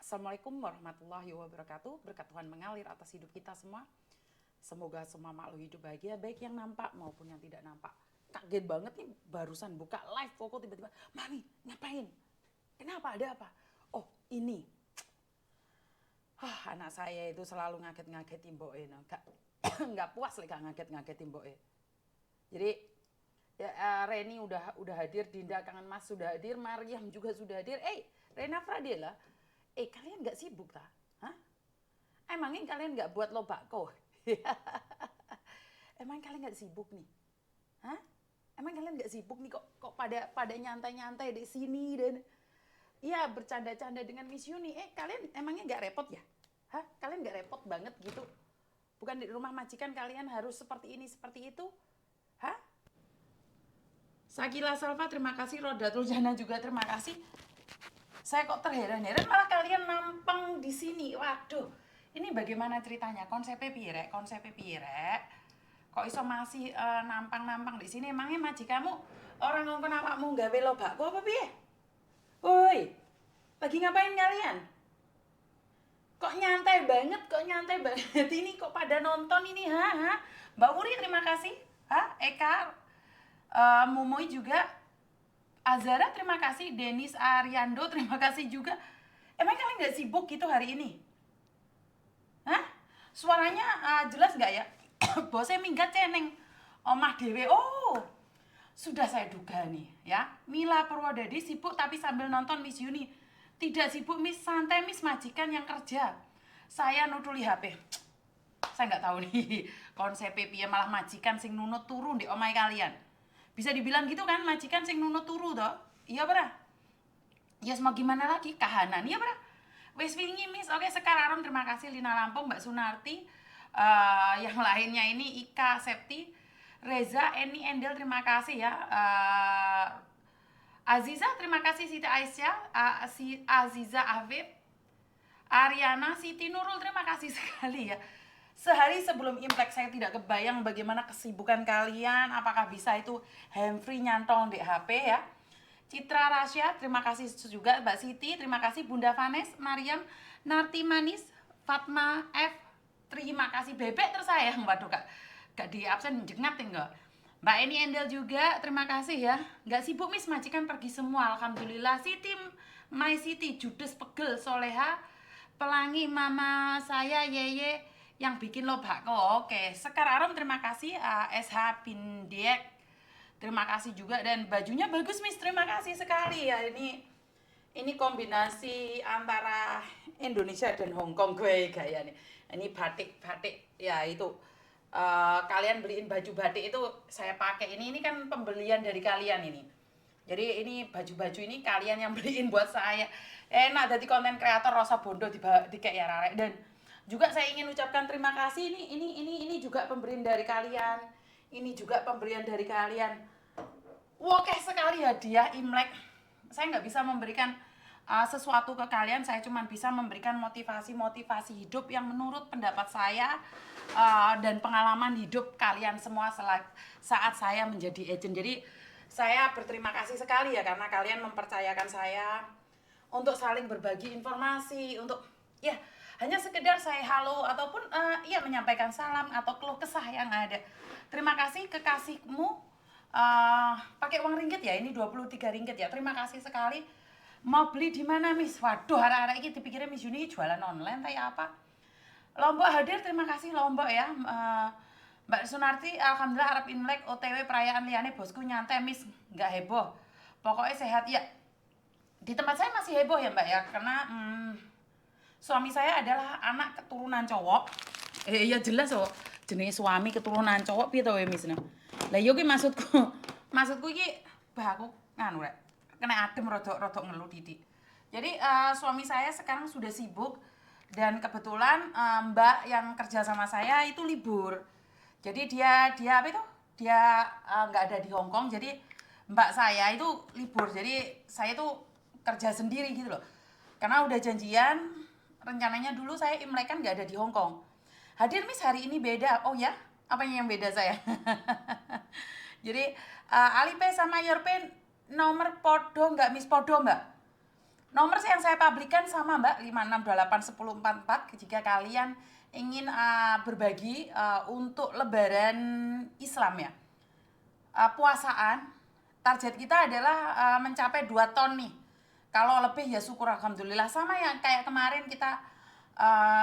Assalamualaikum warahmatullahi wabarakatuh. Berkat Tuhan mengalir atas hidup kita semua. Semoga semua makhluk hidup bahagia, baik yang nampak maupun yang tidak nampak. Kaget banget nih, barusan buka live Koko tiba-tiba, Mami ngapain? Kenapa, ada apa? Oh ini, anak saya itu selalu ngaget-ngagetin Mbok E. Nggak puas lagi ngaget-ngagetin Mbok E. Jadi ya, Reni udah hadir, Dinda Kangen Mas sudah hadir, Mariam juga sudah hadir. Rena Fradela, kalian nggak sibuk tak? Hah? Emangnya kalian nggak buat lo bakko? Emang kalian nggak sibuk nih? Hah? Emang kalian nggak sibuk nih, kok pada nyantai-nyantai di sini dan ya bercanda-canda dengan Miss Yuni. Kalian emangnya nggak repot ya? Hah? Kalian nggak repot banget gitu? Bukan di rumah majikan kalian harus seperti ini seperti itu? Hah? Sakila Salva terima kasih, Rodatul Jana juga terima kasih. Saya kok terheran-heran malah kalian nampang di sini. Waduh, ini bagaimana ceritanya? Konsepnya pirek, kok iso masih nampang-nampang di sini? Emangnya majikanmu orang ngomong awakmu gawe lo bakso apa piye? Woi, lagi ngapain kalian? Kok nyantai banget, ini kok pada nonton ini, ha? Mbak Uri terima kasih, Eka, Mumoi juga, Azara terima kasih, Denis Ariando terima kasih juga. Emang kalian nggak sibuk gitu hari ini? Hah? Suaranya jelas nggak ya? Bosnya minggat ceneng omah dewe. Oh, sudah saya duga nih ya. Mila Purwodadi sibuk tapi sambil nonton Miss Yuni. Tidak sibuk Miss, santai Miss, majikan yang kerja. Saya nutuli HP. Saya nggak tahu nih konsep piye malah majikan sing nunut turu di omai kalian. Bisa dibilang gitu kan, majikan sing nunut turu toh. Iya berah. Ya mau gimana lagi, kahanan ya berah. Wes wingi Miss. Oke, sekarang terima kasih Lina Lampung, Mbak Sunarti. Yang lainnya ini Ika Septi, Reza, Eni Endel terima kasih ya. Aziza terima kasih, Siti Aisyah, Aziza Afif, Ariana, Siti Nurul terima kasih sekali ya. Sehari sebelum Imlek saya tidak kebayang bagaimana kesibukan kalian. Apakah bisa itu handfree nyantol di HP ya. Citra Rasya terima kasih juga, Mbak Siti terima kasih, Bunda Vanes, Mariam, Narti Manis, Fatma F terima kasih, Bebek tersayang. Waduh kak, gak di absen jengat enggak. Mbak Eni Endel juga terima kasih ya. Gak sibuk Miss, majikan pergi semua alhamdulillah. Siti My Siti, Judes Pegel, Soleha Pelangi, Mama saya Yeye yang bikin lo bakso. Oke, sekarang terima kasih, SH Pindek terima kasih juga, dan bajunya bagus Miss, terima kasih sekali ya. Ini kombinasi antara Indonesia dan Hong Kong gue gaya nih. Ini batik ya itu. Kalian beliin baju batik itu saya pakai. Ini kan pembelian dari kalian ini. Jadi ini baju-baju ini kalian yang beliin buat saya. Enak jadi konten kreator rasa bondo di kayak ya Rarek. Dan juga saya ingin ucapkan terima kasih, ini juga pemberian dari kalian. Ini juga pemberian dari kalian. Oke sekali hadiah Imlek. Saya nggak bisa memberikan sesuatu ke kalian, saya cuma bisa memberikan motivasi hidup yang menurut pendapat saya dan pengalaman hidup kalian semua saat saya menjadi agent. Jadi saya berterima kasih sekali ya karena kalian mempercayakan saya untuk saling berbagi informasi, untuk ya hanya sekedar saya halo ataupun ya menyampaikan salam atau keluh kesah yang ada. Terima kasih kekasihmu. Pakai uang ringgit ya, ini 23 ringgit ya. Terima kasih sekali. Mau beli di mana Miss? Waduh, arek-arek ini dipikirnya Miss Yuni jualan online kayak apa. Lombok hadir, terima kasih Lombok ya. Mbak Sunarti, alhamdulillah Arab Imlek OTW perayaan liane bosku nyantai Miss, nggak heboh. Pokoknya sehat ya. Di tempat saya masih heboh ya Mbak ya, karena suami saya adalah anak keturunan cowok. Ya jelas oh, jenis suami keturunan cowok piye to Miss. Lah yo ki maksudku iki bah aku nganu rek. Kena adem rodok ngeluh titik. Jadi suami saya sekarang sudah sibuk dan kebetulan Mbak yang kerja sama saya itu libur. Jadi dia apa itu? Dia nggak ada di Hong Kong. Jadi Mbak saya itu libur. Jadi saya itu kerja sendiri gitu loh. Karena udah janjian, rencananya dulu saya Imlek kan nggak ada di Hong Kong. Hadir Miss hari ini beda. Oh ya? Apanya yang beda saya? Jadi Alipay sama Yorpay nomor podo nggak Miss? Podo mbak? Nomor yang saya publikkan sama Mbak, 5681044 jika kalian ingin berbagi untuk lebaran Islam ya. Puasaan, target kita adalah mencapai 2 ton nih. Kalau lebih ya syukur alhamdulillah. Sama yang kayak kemarin kita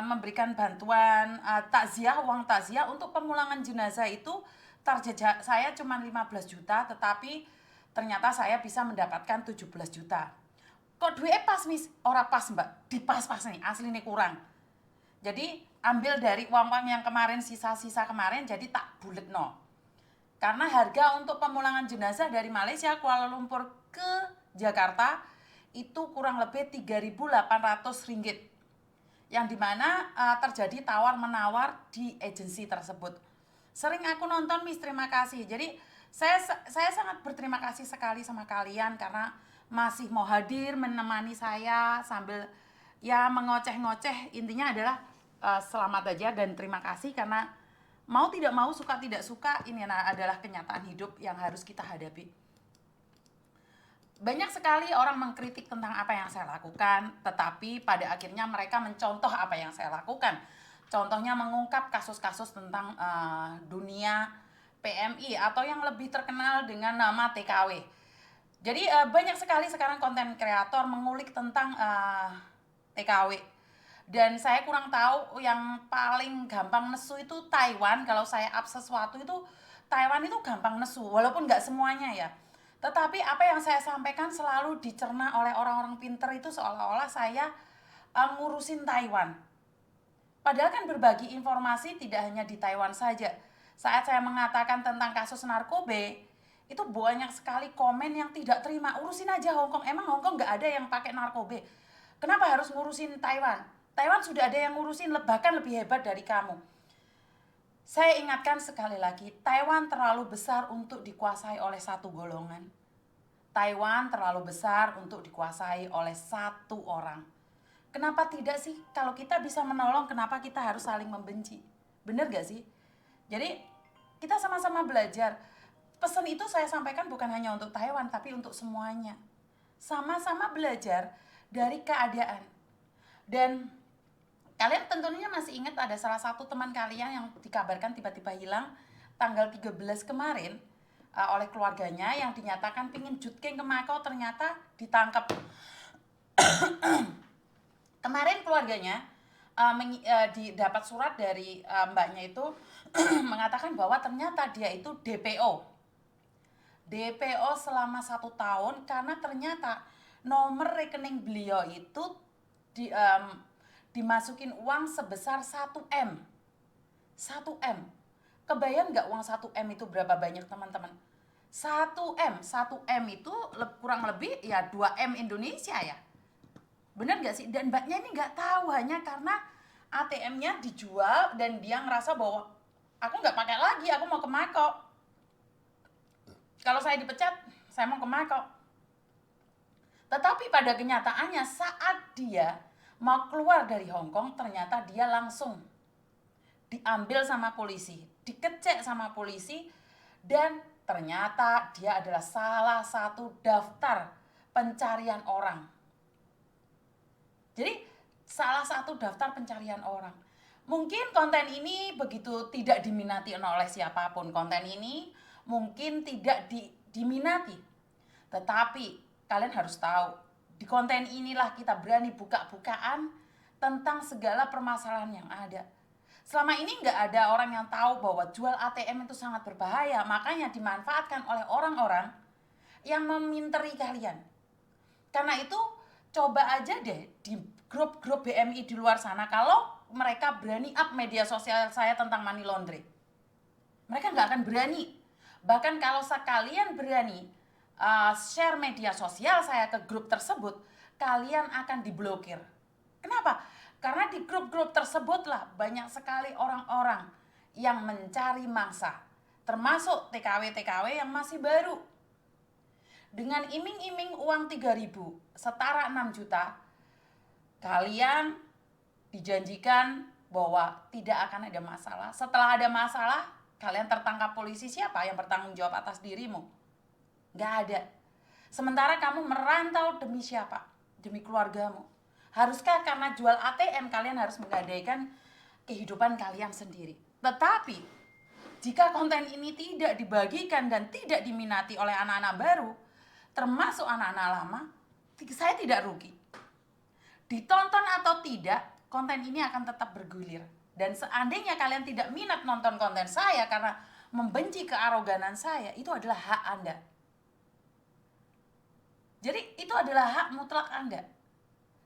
memberikan bantuan takziah, uang takziah untuk pemulangan jenazah itu target saya cuma 15 juta, tetapi ternyata saya bisa mendapatkan 17 juta. Kok duitnya pas mis? Ora pas mbak, dipas-pas nih, asli nih kurang. Jadi ambil dari uang-uang yang kemarin, sisa-sisa kemarin, jadi tak bulet no. Karena harga untuk pemulangan jenazah dari Malaysia Kuala Lumpur ke Jakarta itu kurang lebih 3.800 ringgit. Yang dimana terjadi tawar-menawar di agensi tersebut. Sering aku nonton mis, terima kasih. Jadi saya sangat berterima kasih sekali sama kalian karena masih mau hadir menemani saya sambil ya mengoceh-ngoceh. Intinya adalah selamat aja dan terima kasih karena mau tidak mau, suka tidak suka, ini adalah kenyataan hidup yang harus kita hadapi. Banyak sekali orang mengkritik tentang apa yang saya lakukan, tetapi pada akhirnya mereka mencontoh apa yang saya lakukan. Contohnya mengungkap kasus-kasus tentang dunia PMI atau yang lebih terkenal dengan nama TKW. Jadi banyak sekali sekarang konten kreator mengulik tentang TKW. Dan saya kurang tahu, yang paling gampang nesu itu Taiwan. Kalau saya up sesuatu itu Taiwan itu gampang nesu, walaupun nggak semuanya ya. Tetapi apa yang saya sampaikan selalu dicerna oleh orang-orang pinter itu seolah-olah saya ngurusin Taiwan. Padahal kan berbagi informasi tidak hanya di Taiwan saja. Saat saya mengatakan tentang kasus narkoba, itu banyak sekali komen yang tidak terima. Urusin aja Hongkong, emang Hongkong nggak ada yang pakai narkoba? Kenapa harus ngurusin Taiwan? Taiwan sudah ada yang ngurusin, bahkan lebih hebat dari kamu. Saya ingatkan sekali lagi, Taiwan terlalu besar untuk dikuasai oleh satu golongan. Taiwan terlalu besar untuk dikuasai oleh satu orang. Kenapa tidak sih? Kalau kita bisa menolong, kenapa kita harus saling membenci? Bener gak sih? Jadi kita sama-sama belajar. Pesan itu saya sampaikan bukan hanya untuk Taiwan, tapi untuk semuanya. Sama-sama belajar dari keadaan. Dan kalian tentunya masih ingat ada salah satu teman kalian yang dikabarkan tiba-tiba hilang tanggal 13 kemarin oleh keluarganya yang dinyatakan pingin jutking ke Makau, ternyata ditangkap. Kemarin keluarganya dapat surat dari mbaknya itu mengatakan bahwa ternyata dia itu DPO selama 1 tahun karena ternyata nomor rekening beliau itu dimasukin uang sebesar 1M. 1M. Kebayang nggak uang 1M itu berapa banyak teman-teman? 1M itu kurang lebih ya 2M Indonesia ya. Bener nggak sih? Dan mbaknya ini nggak tahu, hanya karena ATM-nya dijual dan dia ngerasa bahwa aku nggak pakai lagi, aku mau ke Makau. Kalau saya dipecat, saya mau ke Makau. Tetapi pada kenyataannya saat dia mau keluar dari Hong Kong, ternyata dia langsung diambil sama polisi, dikecek sama polisi, dan ternyata dia adalah salah satu daftar pencarian orang. Jadi salah satu daftar pencarian orang. Mungkin konten ini begitu tidak diminati oleh siapapun. Konten ini mungkin tidak diminati. Tetapi kalian harus tahu, di konten inilah kita berani buka-bukaan tentang segala permasalahan yang ada. Selama ini nggak ada orang yang tahu bahwa jual ATM itu sangat berbahaya. Makanya dimanfaatkan oleh orang-orang yang meminteri kalian. Karena itu coba aja deh di grup-grup BMI di luar sana, kalau mereka berani up media sosial saya tentang money laundry. Mereka nggak akan berani. Bahkan kalau sekalian berani share media sosial saya ke grup tersebut, kalian akan diblokir. Kenapa? Karena di grup-grup tersebutlah banyak sekali orang-orang yang mencari mangsa, termasuk TKW-TKW yang masih baru. Dengan iming-iming uang 3.000 setara 6 juta, kalian dijanjikan bahwa tidak akan ada masalah. Setelah ada masalah, kalian tertangkap polisi, siapa yang bertanggung jawab atas dirimu? Gak ada. Sementara kamu merantau demi siapa? demi keluargamu? Haruskah karena jual ATM kalian harus menggadaikan kehidupan kalian sendiri? Tetapi jika konten ini tidak dibagikan dan tidak diminati oleh anak-anak baru, termasuk anak-anak lama, saya tidak rugi. Ditonton atau tidak, konten ini akan tetap bergulir. Dan seandainya kalian tidak minat nonton konten saya karena membenci kearoganan saya, itu adalah hak Anda. Jadi itu adalah hak mutlak Anda.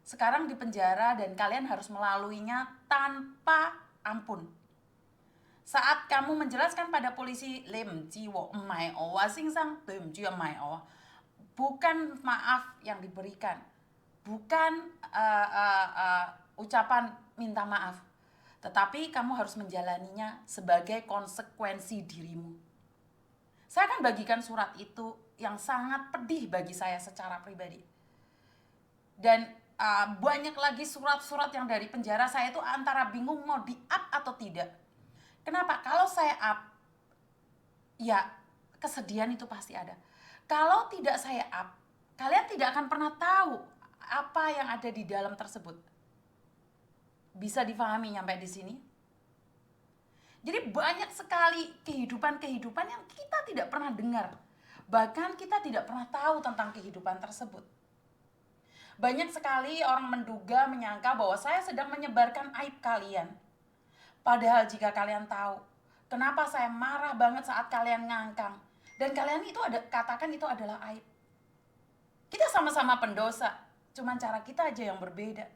Sekarang di penjara dan kalian harus melaluinya tanpa ampun. Saat kamu menjelaskan pada polisi bukan maaf yang diberikan, bukan ucapan minta maaf, tetapi kamu harus menjalaninya sebagai konsekuensi dirimu. Saya akan bagikan surat itu yang sangat pedih bagi saya secara pribadi. Dan banyak lagi surat-surat yang dari penjara. Saya itu antara bingung mau di-up atau tidak. Kenapa? Kalau saya up, ya kesedihan itu pasti ada. Kalau tidak saya up, kalian tidak akan pernah tahu apa yang ada di dalam tersebut. Bisa difahami sampai di sini? Jadi banyak sekali kehidupan-kehidupan yang kita tidak pernah dengar. Bahkan kita tidak pernah tahu tentang kehidupan tersebut. Banyak sekali orang menduga, menyangka bahwa saya sedang menyebarkan aib kalian. Padahal jika kalian tahu, kenapa saya marah banget saat kalian ngangkang. Dan kalian itu katakan itu adalah aib. Kita sama-sama pendosa, cuman cara kita aja yang berbeda.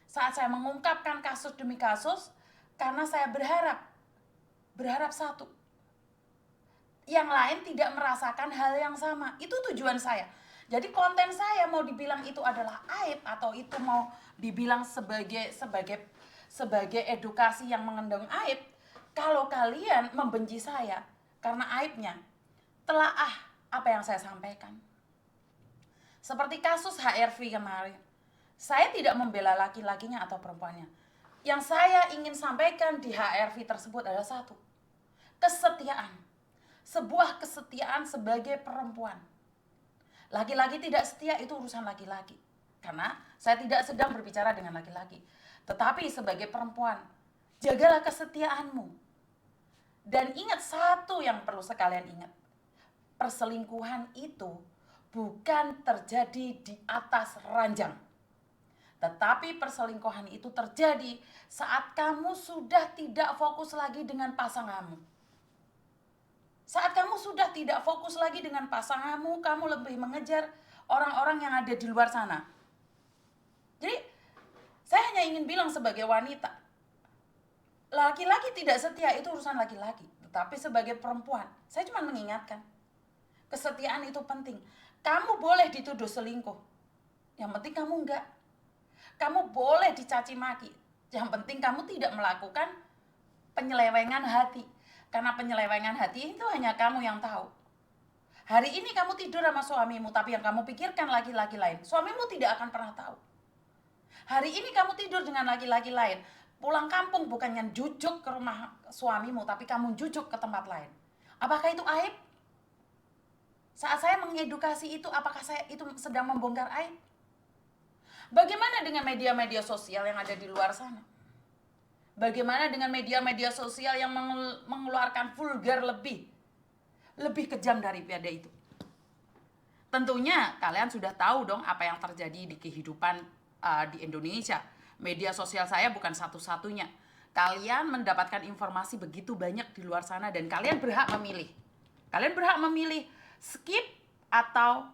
Saat saya mengungkapkan kasus demi kasus, karena saya berharap satu. Yang lain tidak merasakan hal yang sama. Itu tujuan saya. Jadi konten saya mau dibilang itu adalah aib atau itu mau dibilang sebagai edukasi yang mengandung aib, kalau kalian membenci saya karena aibnya, telaah apa yang saya sampaikan. Seperti kasus HRV kemarin. Saya tidak membela laki-lakinya atau perempuannya. Yang saya ingin sampaikan di HRV tersebut adalah satu. Kesetiaan. Sebuah kesetiaan sebagai perempuan. Laki-laki tidak setia itu urusan laki-laki. Karena saya tidak sedang berbicara dengan laki-laki. Tetapi sebagai perempuan, jagalah kesetiaanmu. Dan ingat satu yang perlu sekalian ingat. Perselingkuhan itu bukan terjadi di atas ranjang. Tetapi perselingkuhan itu terjadi saat kamu sudah tidak fokus lagi dengan pasanganmu. Saat kamu sudah tidak fokus lagi dengan pasanganmu, kamu lebih mengejar orang-orang yang ada di luar sana. Jadi, saya hanya ingin bilang sebagai wanita, laki-laki tidak setia itu urusan laki-laki. Tetapi sebagai perempuan, saya cuma mengingatkan, kesetiaan itu penting. Kamu boleh dituduh selingkuh, yang penting kamu enggak. Kamu boleh dicaci maki, yang penting kamu tidak melakukan penyelewengan hati. Karena penyelewengan hati itu hanya kamu yang tahu. Hari ini kamu tidur sama suamimu, tapi yang kamu pikirkan laki-laki lain. Suamimu tidak akan pernah tahu. Hari ini kamu tidur dengan laki-laki lain. Pulang kampung bukannya jujuk ke rumah suamimu, tapi kamu jujuk ke tempat lain. Apakah itu aib? Saat saya mengedukasi itu, apakah saya itu sedang membongkar aib? Bagaimana dengan media-media sosial yang ada di luar sana? Bagaimana dengan media-media sosial yang mengeluarkan vulgar lebih kejam daripada itu? Tentunya kalian sudah tahu dong apa yang terjadi di kehidupan di Indonesia. Media sosial saya bukan satu-satunya. Kalian mendapatkan informasi begitu banyak di luar sana dan kalian berhak memilih. Kalian berhak memilih skip atau